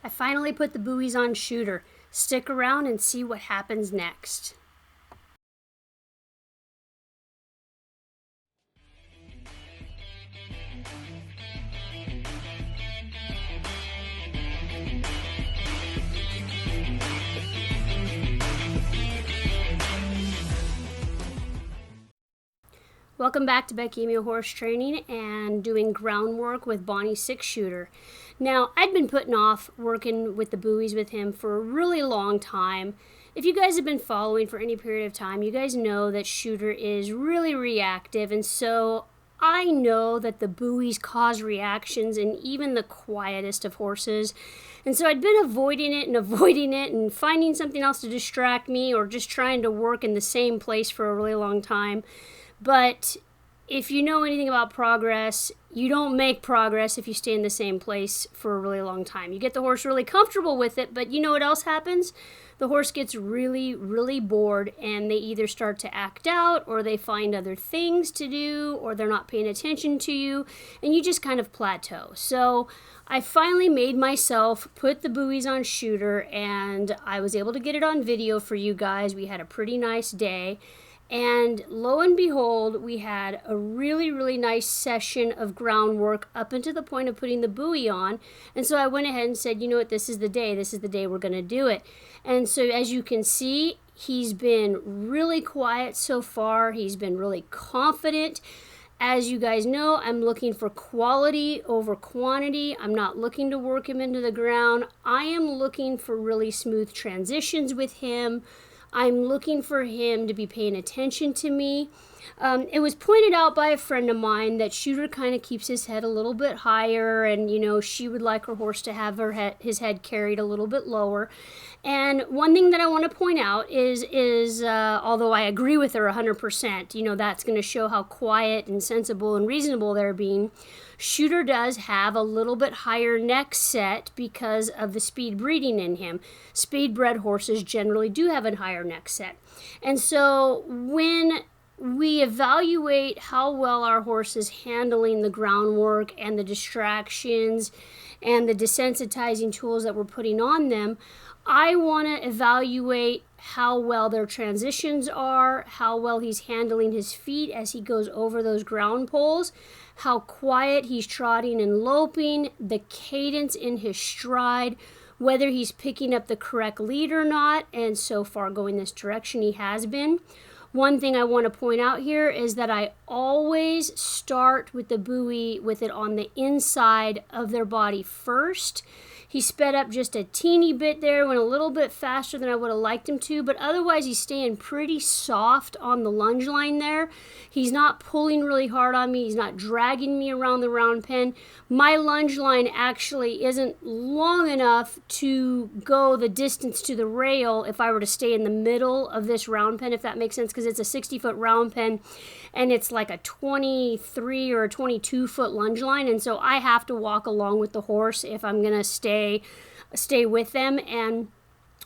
I finally put the buoys on Shooter. Stick around and see what happens next. Welcome back to Becky, Amio Horse Training and doing groundwork with Bonnys Six Shooter. Now, I'd been putting off working with the buoys with him for a really long time. If you guys have been following for any period of time, you guys know that Shooter is really reactive, and so I know that the buoys cause reactions in even the quietest of horses. And so I'd been avoiding it and finding something else to distract me or just trying to work in the same place for a really long time. But if you know anything about progress, you don't make progress if you stay in the same place for a really long time. You get the horse really comfortable with it, but you know what else happens? The horse gets really, really bored, and they either start to act out, or they find other things to do, or they're not paying attention to you, and you just kind of plateau. So I finally made myself put the buoys on Shooter, and I was able to get it on video for you guys. We had a pretty nice day. And lo and behold, we had a really, really nice session of groundwork up until the point of putting the buoy on. And so I went ahead and said, you know what, this is the day we're going to do it. And so as you can see, he's been really quiet so far. He's been really confident. As you guys know, I'm looking for quality over quantity. I'm not looking to work him into the ground. I am looking for really smooth transitions with him. I'm looking for him to be paying attention to me. It was pointed out by a friend of mine that Shooter kind of keeps his head a little bit higher, and you know, she would like her horse to have his head carried a little bit lower. And one thing that I want to point out is although I agree with her 100%, you know, that's going to show how quiet and sensible and reasonable they're being. Shooter does have a little bit higher neck set because of the speed breeding in him. Speed bred horses generally do have a higher neck set. And so when we evaluate how well our horse is handling the groundwork and the distractions and the desensitizing tools that we're putting on them, I want to evaluate how well their transitions are, how well he's handling his feet as he goes over those ground poles, how quiet he's trotting and loping, the cadence in his stride, whether he's picking up the correct lead or not, and so far going this direction he has been. One thing I want to point out here is that I always start with the buoy with it on the inside of their body first. He sped up just a teeny bit there, went a little bit faster than I would have liked him to, but otherwise he's staying pretty soft on the lunge line there. He's not pulling really hard on me. He's not dragging me around the round pen. My lunge line actually isn't long enough to go the distance to the rail if I were to stay in the middle of this round pen, if that makes sense, because it's a 60-foot round pen and it's like a 23 or a 22-foot lunge line, and so I have to walk along with the horse if I'm going to stay with them. And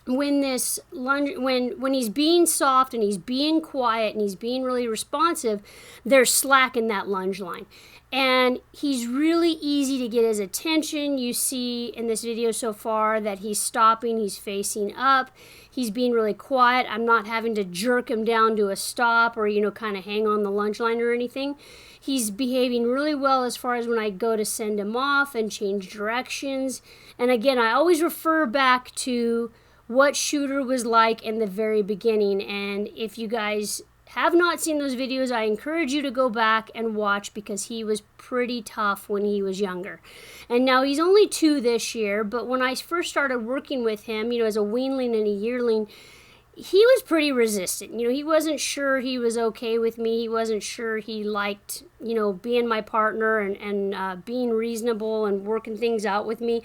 when this lunge, when he's being soft and he's being quiet and he's being really responsive, there's slack in that lunge line. And he's really easy to get his attention. You see in this video so far that he's stopping, he's facing up, he's being really quiet. I'm not having to jerk him down to a stop or, you know, kind of hang on the lunge line or anything. He's behaving really well as far as when I go to send him off and change directions. And again, I always refer back to what Shooter was like in the very beginning. And if you guys have not seen those videos, I encourage you to go back and watch, because he was pretty tough when he was younger. And now he's only 2 this year, but when I first started working with him, you know, as a weanling and a yearling, he was pretty resistant. You know, he wasn't sure he was okay with me. He wasn't sure he liked, you know, being my partner and being reasonable and working things out with me.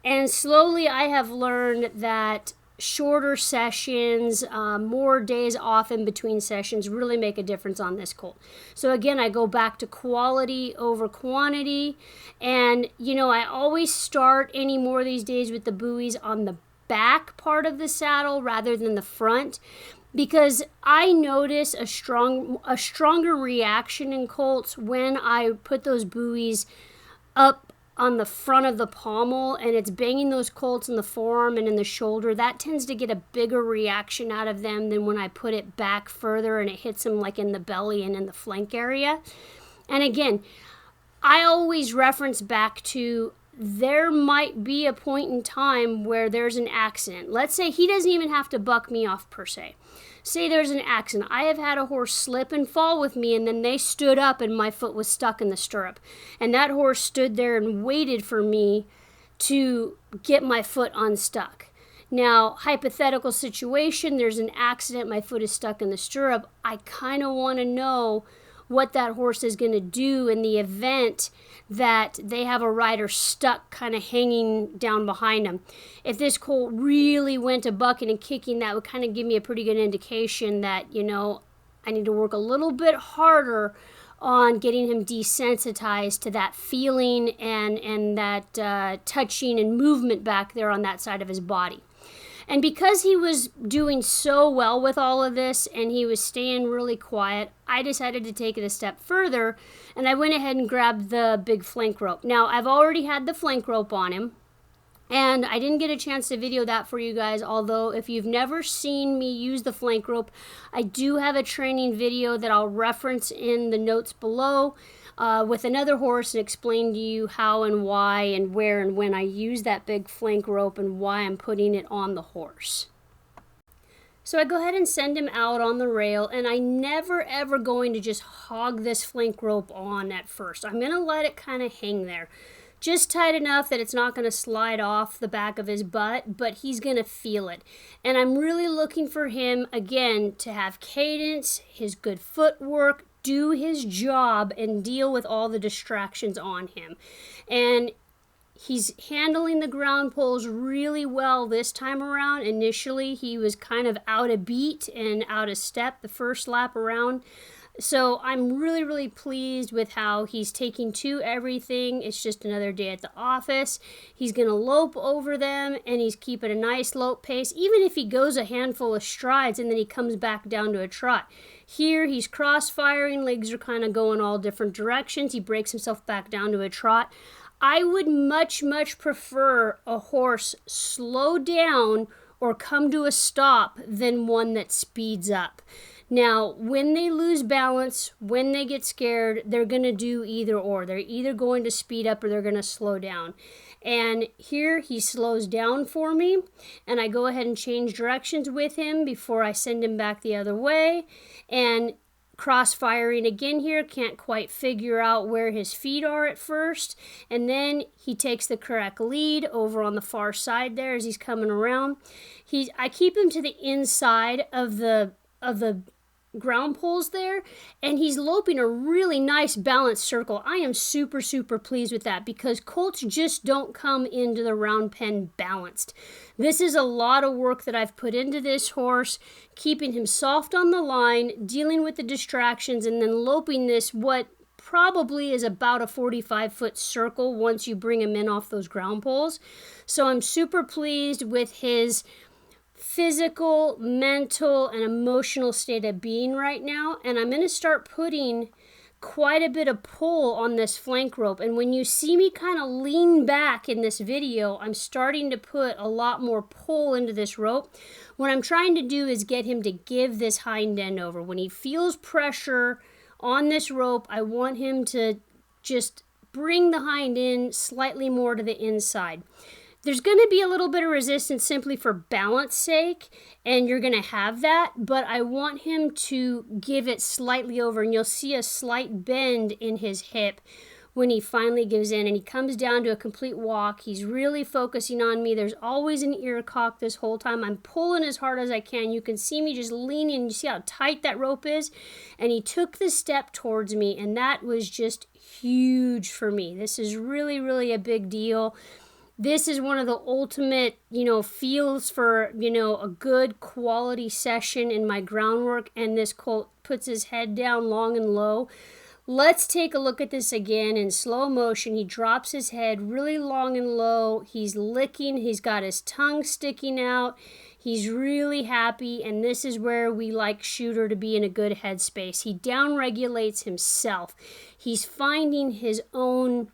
And slowly I have learned that shorter sessions, more days off in between sessions really make a difference on this colt. So again, I go back to quality over quantity. And, you know, I always start any more of these days with the buoys on the back part of the saddle rather than the front, because I notice a stronger reaction in colts when I put those buoys up on the front of the pommel and it's banging those colts in the forearm and in the shoulder, that tends to get a bigger reaction out of them than when I put it back further and it hits them like in the belly and in the flank area. And again, I always reference back to there might be a point in time where there's an accident. Let's say he doesn't even have to buck me off per se. Say there's an accident. I have had a horse slip and fall with me, and then they stood up and my foot was stuck in the stirrup. And that horse stood there and waited for me to get my foot unstuck. Now, hypothetical situation, there's an accident, my foot is stuck in the stirrup. I kind of want to know what that horse is going to do in the event that they have a rider stuck kind of hanging down behind them. If this colt really went to bucking and kicking, that would kind of give me a pretty good indication that, you know, I need to work a little bit harder on getting him desensitized to that feeling and that touching and movement back there on that side of his body. And because he was doing so well with all of this and he was staying really quiet, I decided to take it a step further and I went ahead and grabbed the big flank rope. Now, I've already had the flank rope on him and I didn't get a chance to video that for you guys, although if you've never seen me use the flank rope, I do have a training video that I'll reference in the notes below with another horse and explain to you how and why and where and when I use that big flank rope and why I'm putting it on the horse. So I go ahead and send him out on the rail, and I never ever going to just hog this flank rope on at first. I'm going to let it kind of hang there. Just tight enough that it's not going to slide off the back of his butt, but he's going to feel it. And I'm really looking for him, again, to have cadence, his good footwork, do his job, and deal with all the distractions on him. And he's handling the ground poles really well this time around. Initially, he was kind of out of beat and out of step the first lap around. So I'm really, really pleased with how he's taking to everything. It's just another day at the office. He's going to lope over them, and he's keeping a nice lope pace, even if he goes a handful of strides and then he comes back down to a trot. Here, he's cross-firing. Legs are kind of going all different directions. He breaks himself back down to a trot. I would much, much prefer a horse slow down or come to a stop than one that speeds up. Now, when they lose balance, when they get scared, they're going to do either or. They're either going to speed up or they're going to slow down. And here he slows down for me, and I go ahead and change directions with him before I send him back the other way. And cross-firing again here, can't quite figure out where his feet are at first. And then he takes the correct lead over on the far side there as he's coming around. I keep him to the inside of the ground poles there, and he's loping a really nice balanced circle. I am super, super pleased with that because colts just don't come into the round pen balanced. This is a lot of work that I've put into this horse, keeping him soft on the line, dealing with the distractions, and then loping this what probably is about a 45-foot circle once you bring him in off those ground poles. So I'm super pleased with his physical, mental, and emotional state of being right now, and I'm going to start putting quite a bit of pull on this flank rope. And when you see me kind of lean back in this video, I'm starting to put a lot more pull into this rope. What I'm trying to do is get him to give this hind end over. When he feels pressure on this rope, I want him to just bring the hind end slightly more to the inside. There's going to be a little bit of resistance simply for balance sake, and you're going to have that, but I want him to give it slightly over, and you'll see a slight bend in his hip when he finally gives in, and he comes down to a complete walk. He's really focusing on me. There's always an ear cock this whole time. I'm pulling as hard as I can. You can see me just leaning. You see how tight that rope is? And he took the step towards me, and that was just huge for me. This is really, really a big deal. This is one of the ultimate, feels for, a good quality session in my groundwork, and this colt puts his head down long and low. Let's take a look at this again in slow motion. He drops his head really long and low. He's licking. He's got his tongue sticking out. He's really happy, and this is where we like Shooter to be in a good headspace. He downregulates himself. He's finding his own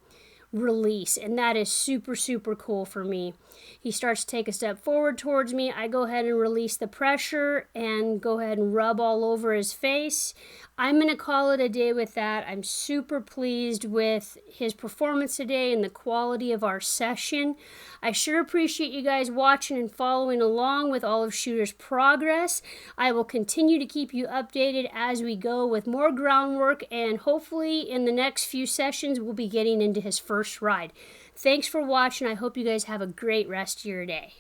release, and that is super, super cool for me. He starts to take a step forward towards me. I go ahead and release the pressure and go ahead and rub all over his face. I'm going to call it a day with that. I'm super pleased with his performance today and the quality of our session. I sure appreciate you guys watching and following along with all of Shooter's progress. I will continue to keep you updated as we go with more groundwork, and hopefully in the next few sessions we'll be getting into his first ride. Thanks for watching. I hope you guys have a great rest of your day.